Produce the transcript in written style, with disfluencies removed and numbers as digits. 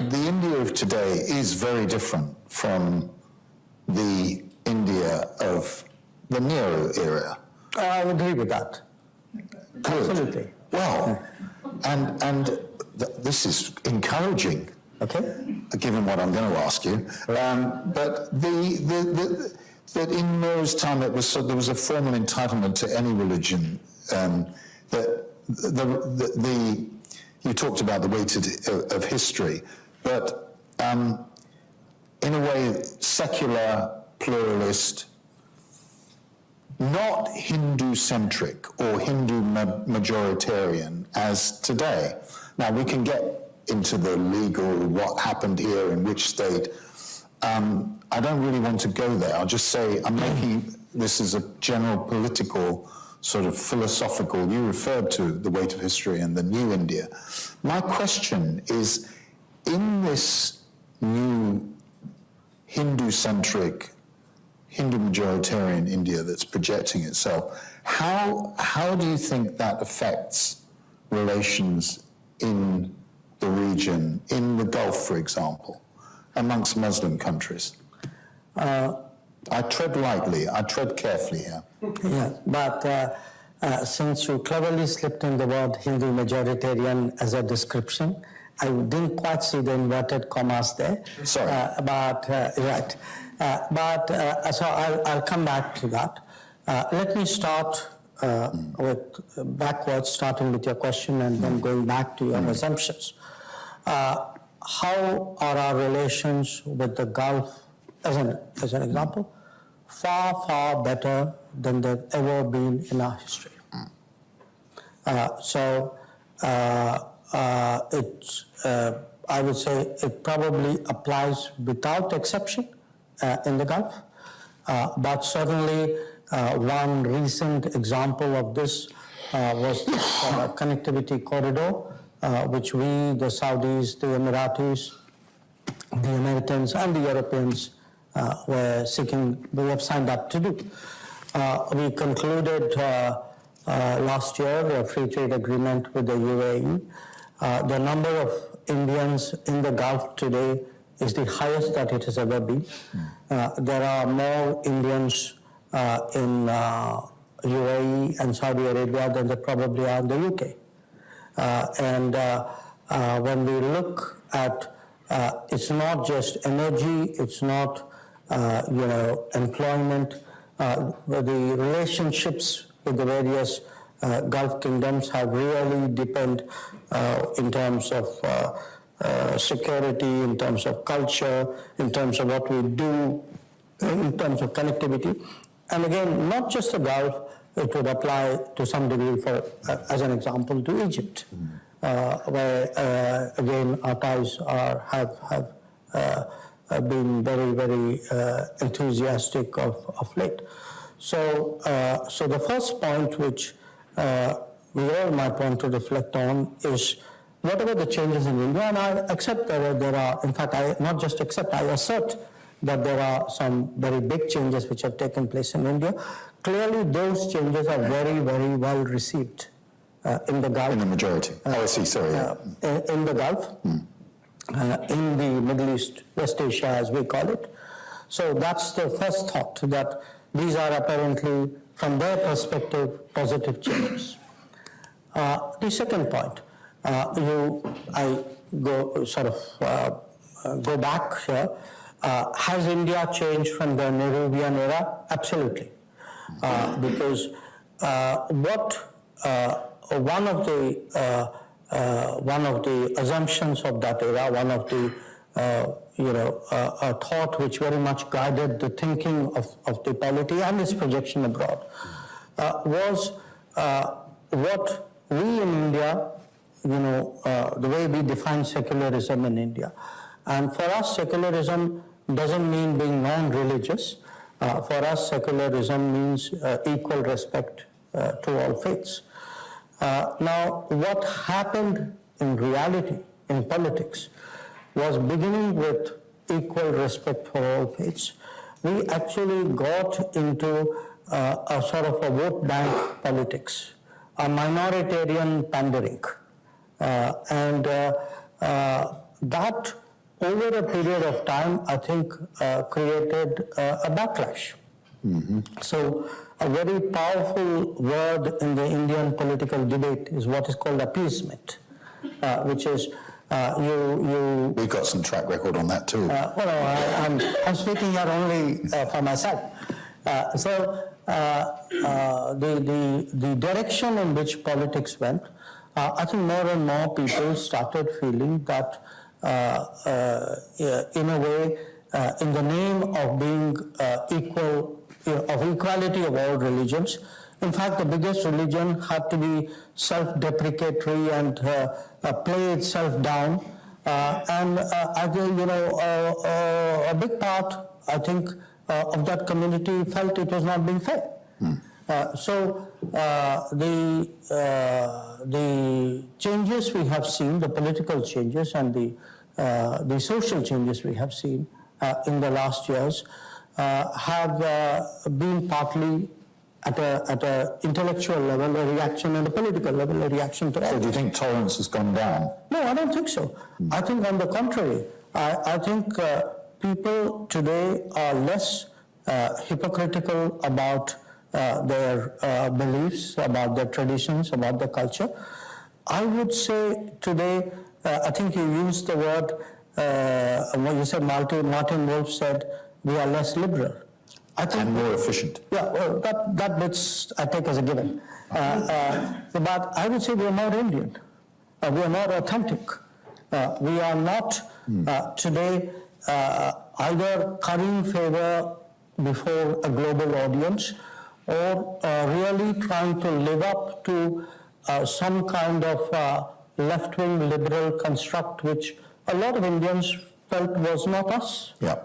the India of today is very different from the India of the Nehru era. I agree with that. Good. Absolutely. Well, this is encouraging. Okay. Given what I'm going to ask you, but that in Nehru's time there was a formal entitlement to any religion. You talked about the weight of history, but in a way, secular, pluralist, not Hindu-centric or Hindu majoritarian as today. Now, we can get into the legal, what happened here in which state. I don't really want to go there. I'll just say I'm making this as a general political, sort of philosophical. You referred to the weight of history and the new India. My question is, in this new Hindu-centric, Hindu-majoritarian India that's projecting itself, how do you think that affects relations in the region, in the Gulf, for example, amongst Muslim countries? I tread lightly, I tread carefully here. Yeah, but since you cleverly slipped in the word Hindu majoritarian as a description, I didn't quite see the inverted commas there. Sorry. Right. So I'll come back to that. Let me start backwards, starting with your question and then going back to your assumptions. How are our relations with the Gulf, as an example, far better than they've ever been in our history. I would say it probably applies without exception in the Gulf, but certainly one recent example of this was the connectivity corridor, which we, the Saudis, the Emiratis, the Americans, and the Europeans we have signed up to do. We concluded last year a free trade agreement with the UAE. The number of Indians in the Gulf today is the highest that it has ever been. There are more Indians in UAE and Saudi Arabia than there probably are in the UK. When we look at it's not just energy, it's not employment. The relationships with the various Gulf kingdoms have really deepened in terms of security, in terms of culture, in terms of what we do, in terms of connectivity. And again, not just the Gulf, it would apply to some degree for, as an example, to Egypt, where again our ties have been very, very enthusiastic of late. So the first point which we all might want to reflect on is whatever the changes in India, and I accept that there are, in fact, I not just accept, I assert that there are some very big changes which have taken place in India. Clearly, those changes are very, very well received in the Gulf. In the majority. I see, sorry. In the Gulf, in the Middle East, West Asia as we call it. So that's the first thought, that these are apparently, from their perspective, positive changes. The second point, I go back here. Has India changed from the Nehruvian era? Absolutely. Because one of the assumptions of that era, one of the a thought which very much guided the thinking of the polity and its projection abroad, was what we in India, the way we define secularism in India. And for us, secularism doesn't mean being non-religious. For us, secularism means equal respect to all faiths. Now, what happened in reality, in politics, was beginning with equal respect for all faiths. We actually got into a sort of a vote bank politics, a minoritarian pandering. That over a period of time, I think, created a backlash. So a very powerful word in the Indian political debate is what is called appeasement, which is We've got some track record on that too. I'm speaking here only for myself. The direction in which politics went, I think more and more people started feeling that in a way, in the name of being equal, of equality of all religions, in fact, the biggest religion had to be self-deprecatory and play itself down. I think, a big part, I think, of that community felt it was not being fair. The changes we have seen, the political changes and the social changes we have seen in the last years have been partly at a intellectual level a reaction, and a political level a reaction to all. So do you think tolerance has gone down? No, I don't think so. I think on the contrary, I think people today are less hypocritical about their beliefs, about their traditions, about their culture. I would say today, I think you used the word, what you said, Martin Wolf said, we are less liberal. I think, and more efficient. Yeah, well, that bit's I take as a given. But I would say we are more Indian. We are more authentic. We are not today either currying favor before a global audience or really trying to live up to some kind of left-wing liberal construct which a lot of Indians felt was not us. Yeah.